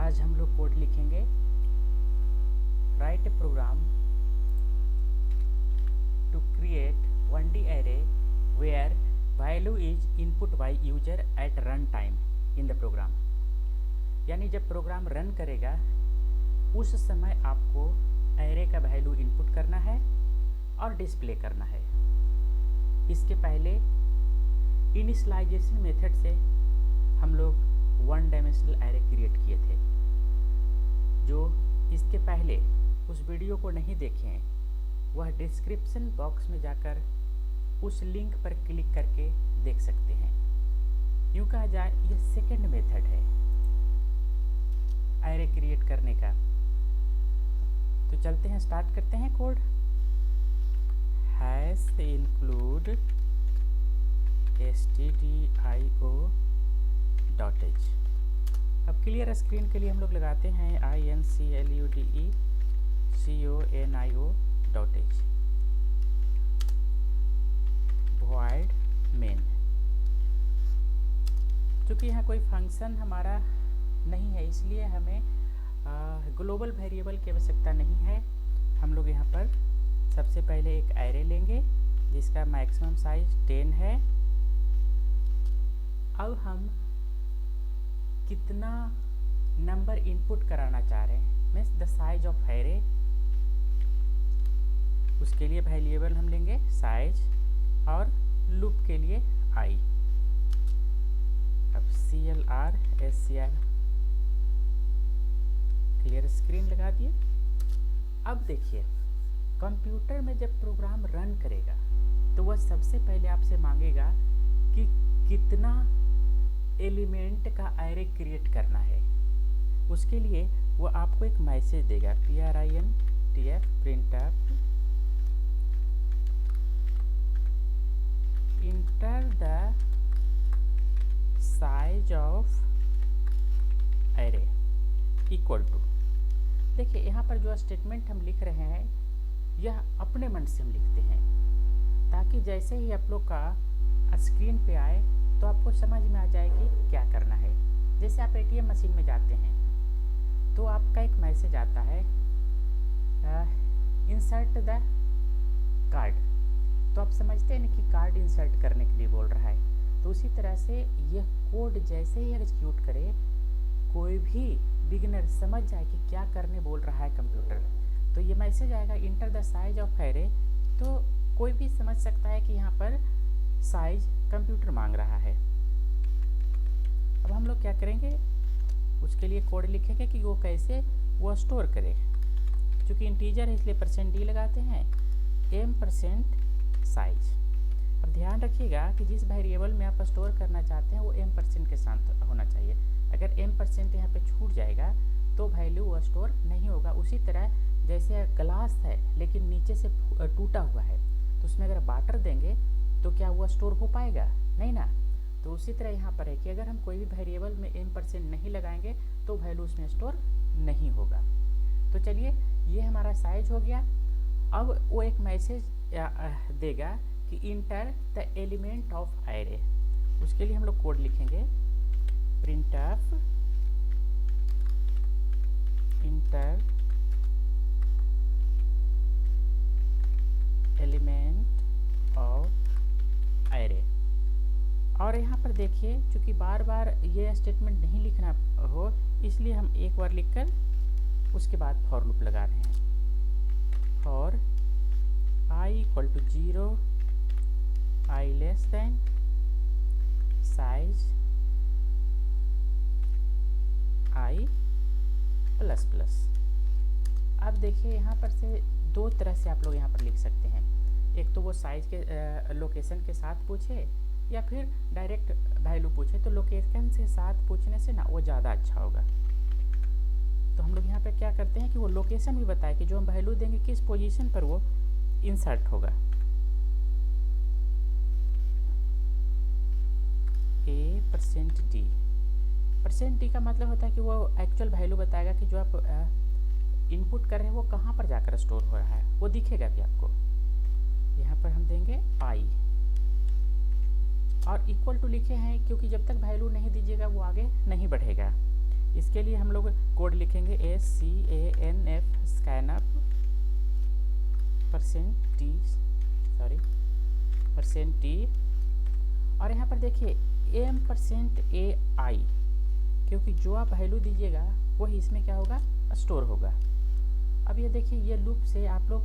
आज हम लोग कोड लिखेंगे write a program to create 1D array where value is input by user at run time in the program। यानी जब program run करेगा उस समय आपको एरे का वैल्यू इनपुट करना है और डिस्प्ले करना है। इसके पहले इनिशियलाइजेशन मेथड से हम लोग 1 डायमेंशनल एरे क्रिएट किए थे। जो इसके पहले उस वीडियो को नहीं देखे हैं वह डिस्क्रिप्शन बॉक्स में जाकर उस लिंक पर क्लिक करके देख सकते हैं। यूँ कहा जाए यह सेकेंड मेथड है एरे क्रिएट करने का। तो चलते हैं, स्टार्ट करते हैं कोड। Hash include stdio.h। अब क्लियर स्क्रीन के लिए हम लोग लगाते हैं includeconio.h void main। चूँकि यहाँ कोई फंक्शन हमारा नहीं है इसलिए हमें ग्लोबल वेरिएबल की आवश्यकता नहीं है। हम लोग यहाँ पर सबसे पहले एक एरे लेंगे जिसका मैक्सिमम साइज 10 है। अब हम कितना नंबर इनपुट कराना चाह रहे हैं, means the size of array, उसके लिए वेरिएबल हम लेंगे साइज और लूप के लिए i। अब CLR SCR क्लियर स्क्रीन लगा दिए। अब देखिए कंप्यूटर में जब प्रोग्राम रन करेगा तो वह सबसे पहले आपसे मांगेगा कि कितना एलिमेंट का एरे क्रिएट करना है। उसके लिए वो आपको एक मैसेज देगा printf printf enter the size of array equal to. देखिए यहाँ पर जो स्टेटमेंट हम लिख रहे हैं यह अपने मन से हम लिखते हैं ताकि जैसे ही आप लोग का स्क्रीन पे आए तो आपको समझ में आ जाए कि क्या करना है। जैसे आप ATM मशीन में जाते हैं तो आपका एक मैसेज आता है इंसर्ट द कार्ड, तो आप समझते हैं ना कि कार्ड इंसर्ट करने के लिए बोल रहा है। तो उसी तरह से यह कोड जैसे ही एग्जीक्यूट करे कोई भी बिगिनर समझ जाए कि क्या करने बोल रहा है कंप्यूटर, तो ये मैसेज आएगा enter the size of array. तो कोई भी समझ सकता है कि यहाँ पर साइज कंप्यूटर मांग रहा है। अब हम लोग क्या करेंगे, उसके लिए कोड लिखेंगे कि वो कैसे वो स्टोर करे। चूँकि इंटीजर है इसलिए %d लगाते हैं m%साइज। अब ध्यान रखिएगा कि जिस वेरिएबल में आप स्टोर करना चाहते हैं वो m% के साथ होना चाहिए। अगर m% यहाँ पे छूट जाएगा तो वैल्यू वो स्टोर नहीं होगा। उसी तरह जैसे ग्लास है लेकिन नीचे से टूटा हुआ है तो उसमें अगर वाटर देंगे तो क्या वो स्टोर हो पाएगा? नहीं ना। तो उसी तरह यहाँ पर है कि अगर हम कोई भी वेरिएबल में m% नहीं लगाएंगे तो वैल्यू उसमें स्टोर नहीं होगा। तो चलिए ये हमारा साइज हो गया। अब वो एक मैसेज देगा कि enter the element of array. उसके लिए हम लोग कोड लिखेंगे printf inter element of array. और यहाँ पर देखिए चूँकि बार बार ये स्टेटमेंट नहीं लिखना हो इसलिए हम एक बार लिखकर उसके बाद फॉर लूप लगा रहे हैं। For i equal to 0 i less than size i plus plus. अब देखिए यहाँ पर से दो तरह से आप लोग यहाँ पर लिख सकते हैं। एक तो वो साइज के लोकेशन के साथ पूछे या फिर डायरेक्ट वैल्यू पूछे। तो लोकेशन के साथ पूछने से ना वो ज़्यादा अच्छा होगा। तो हम लोग यहाँ पे क्या करते हैं कि वो लोकेशन भी बताए कि जो हम वैल्यू देंगे किस पोजीशन पर वो इंसर्ट होगा। %d का मतलब होता है कि वो एक्चुअल वैल्यू बताएगा कि जो आप इनपुट कर रहे हैं वो कहाँ पर जाकर स्टोर हो रहा है, वो दिखेगा भी आपको। यहाँ पर हम देंगे i और इक्वल टू लिखे हैं क्योंकि जब तक वैल्यू नहीं दीजिएगा वो आगे नहीं बढ़ेगा। इसके लिए हम लोग कोड लिखेंगे SCANF स्कैनअप %t और यहाँ पर देखिए m%AI, क्योंकि जो आप वैल्यू दीजिएगा वही इसमें क्या होगा, स्टोर होगा। अब ये देखिए ये लूप से आप लोग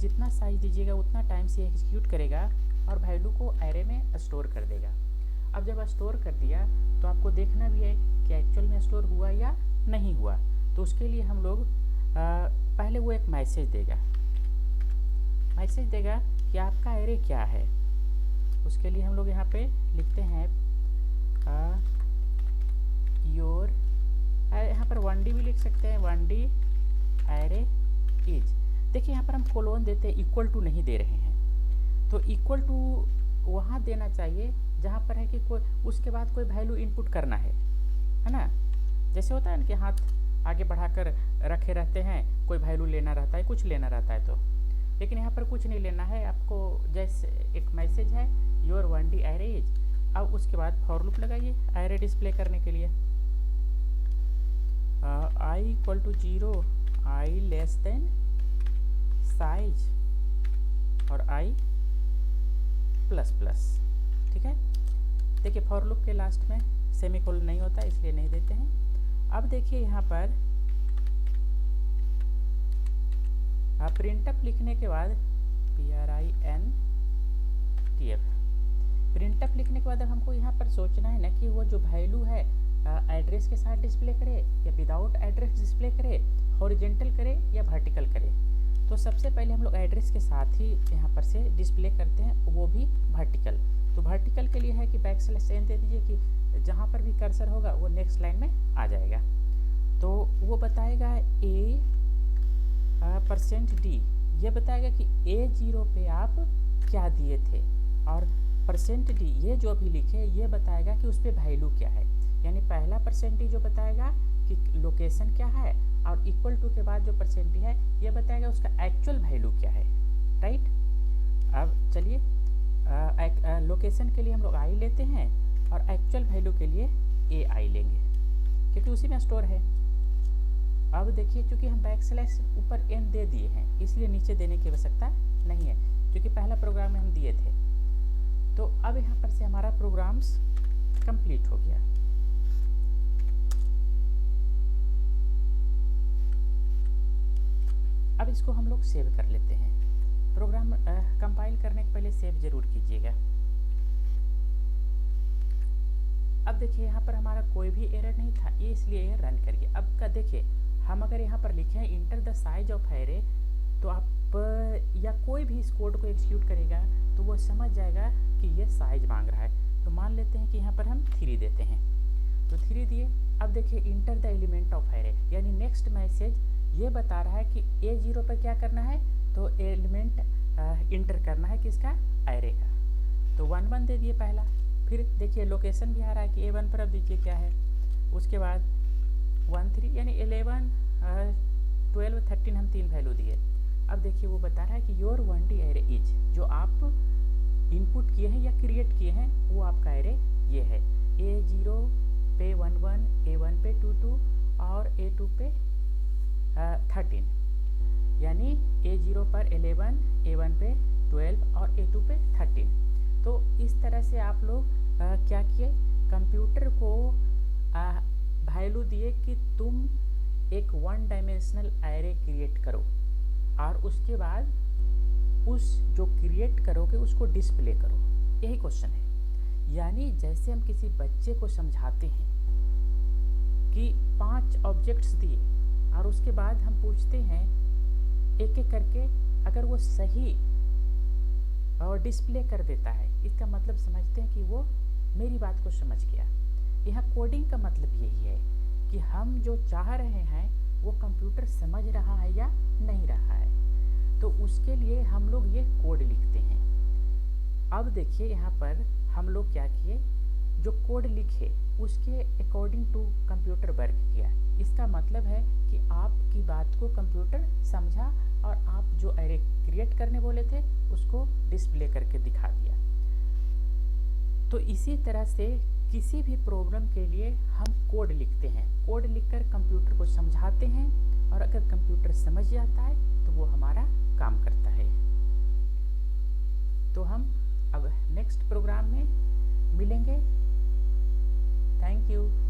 जितना साइज दीजिएगा उतना टाइम से एग्जीक्यूट करेगा और वैल्यू को एरे में स्टोर कर देगा। अब जब स्टोर कर दिया तो आपको देखना भी है कि एक्चुअल में स्टोर हुआ या नहीं हुआ। तो उसके लिए हम लोग पहले वो एक मैसेज देगा कि आपका एरे क्या है। उसके लिए हम लोग यहाँ पे लिखते हैं योर, यहाँ पर 1D भी लिख सकते हैं, 1D एरे इज। देखिए यहाँ पर हम कोलोन देते हैं, इक्वल टू नहीं दे रहे हैं। तो इक्वल टू वहाँ देना चाहिए जहाँ पर है कि कोई उसके बाद कोई वैल्यू इनपुट करना है ना। जैसे होता है ना कि हाथ आगे बढ़ाकर रखे रहते हैं, कोई वैल्यू लेना रहता है, कुछ लेना रहता है। तो लेकिन यहाँ पर कुछ नहीं लेना है आपको, जैसे एक मैसेज है योर 1D एरे इज। अब उसके बाद फॉर लूप लगाइए एरे डिस्प्ले करने के लिए। I = 0, I less than size और I ++। ठीक है, देखिए फॉर लूप के लास्ट में सेमीकोलन नहीं होता इसलिए नहीं देते हैं। अब देखिए यहाँ पर प्रिंटअप लिखने के बाद printf, प्रिंटअप लिखने के बाद हमको यहाँ पर सोचना है ना कि वो जो वैल्यू है एड्रेस के साथ डिस्प्ले करे या विदाउट एड्रेस डिस्प्ले करे, हॉरिजेंटल करे या वर्टिकल करे। तो सबसे पहले हम लोग एड्रेस के साथ ही यहाँ पर से डिस्प्ले करते हैं, वो भी वर्टिकल। तो वर्टिकल के लिए है कि \n दे दीजिए कि जहाँ पर भी कर्सर होगा वो नेक्स्ट लाइन में आ जाएगा। तो वो बताएगा %d, ये बताएगा कि A0 पे आप क्या दिए थे, और %d ये जो भी लिखे ये बताएगा कि उस पर वैल्यू क्या है। यानी पहला %d जो बताएगा कि लोकेशन क्या है, और इक्वल टू के बाद जो %d है ये बताएगा उसका एक्चुअल वैल्यू क्या है। राइट, अब चलिए लोकेशन के लिए हम लोग i लेते हैं और एक्चुअल वैल्यू के लिए AI लेंगे क्योंकि उसी में स्टोर है। अब देखिए चूँकि हम \n ऊपर n दे दिए हैं इसलिए नीचे देने की आवश्यकता नहीं है, क्योंकि पहला प्रोग्राम में हम दिए थे। तो अब यहाँ पर से हमारा प्रोग्राम्स कंप्लीट हो गया। अब इसको हम लोग सेव कर लेते हैं। प्रोग्राम कंपाइल करने के पहले सेव जरूर कीजिएगा। अब देखिए यहाँ पर हमारा कोई भी एरर नहीं था, ये इसलिए ये रन करिए। अब का देखिए हम अगर यहाँ पर लिखें enter the size of array, तो आप या कोई भी इस कोड को एग्जीक्यूट करेगा तो वो समझ जाएगा कि ये साइज मांग रहा है। तो मान लेते हैं कि यहाँ पर हम 3 देते हैं, तो 3 दिए। अब देखिए enter the element of array, यानी नेक्स्ट मैसेज ये बता रहा है कि A0 पर क्या करना है, तो एलिमेंट इंटर करना है किसका, एरे का। तो 1 1 दे दिए पहला। फिर देखिए लोकेशन भी आ रहा है कि A1 पर अब दीजिए क्या है। उसके बाद 1 3 यानी 11 12 13 हम 3 वैल्यू दिए। अब देखिए वो बता रहा है कि योर 1D एरे इज, जो आप इनपुट किए हैं या क्रिएट किए हैं वो आपका एरे ये है। A0 पे 1 1, A1 पे 2 2 और A2 पे 13, यानी A0 पर 11, A1 पे 12 और A2 पे 13। तो इस तरह से आप लोग क्या किए, कंप्यूटर को वैल्यू दिए कि तुम एक 1 डायमेंशनल एरे क्रिएट करो और उसके बाद उस जो क्रिएट करोगे उसको डिस्प्ले करो। यही क्वेश्चन है। यानी जैसे हम किसी बच्चे को समझाते हैं कि 5 ऑब्जेक्ट्स दिए और उसके बाद हम पूछते हैं एक एक करके, अगर वो सही और डिस्प्ले कर देता है इसका मतलब समझते हैं कि वो मेरी बात को समझ गया। यहाँ कोडिंग का मतलब यही है कि हम जो चाह रहे हैं वो कंप्यूटर समझ रहा है या नहीं रहा है। तो उसके लिए हम लोग ये कोड लिखते हैं। अब देखिए यहाँ पर हम लोग क्या किए, जो कोड लिखे उसके अकॉर्डिंग टू कंप्यूटर वर्क किया। इसका मतलब है कि आपकी बात को कंप्यूटर समझा और आप जो एरे क्रिएट करने बोले थे उसको डिस्प्ले करके दिखा दिया। तो इसी तरह से किसी भी प्रॉब्लम के लिए हम कोड लिखते हैं, कोड लिखकर कंप्यूटर को समझाते हैं और अगर कंप्यूटर समझ जाता है तो वो हमारा काम करता है। तो हम अब नेक्स्ट प्रोग्राम में मिलेंगे। Thank you.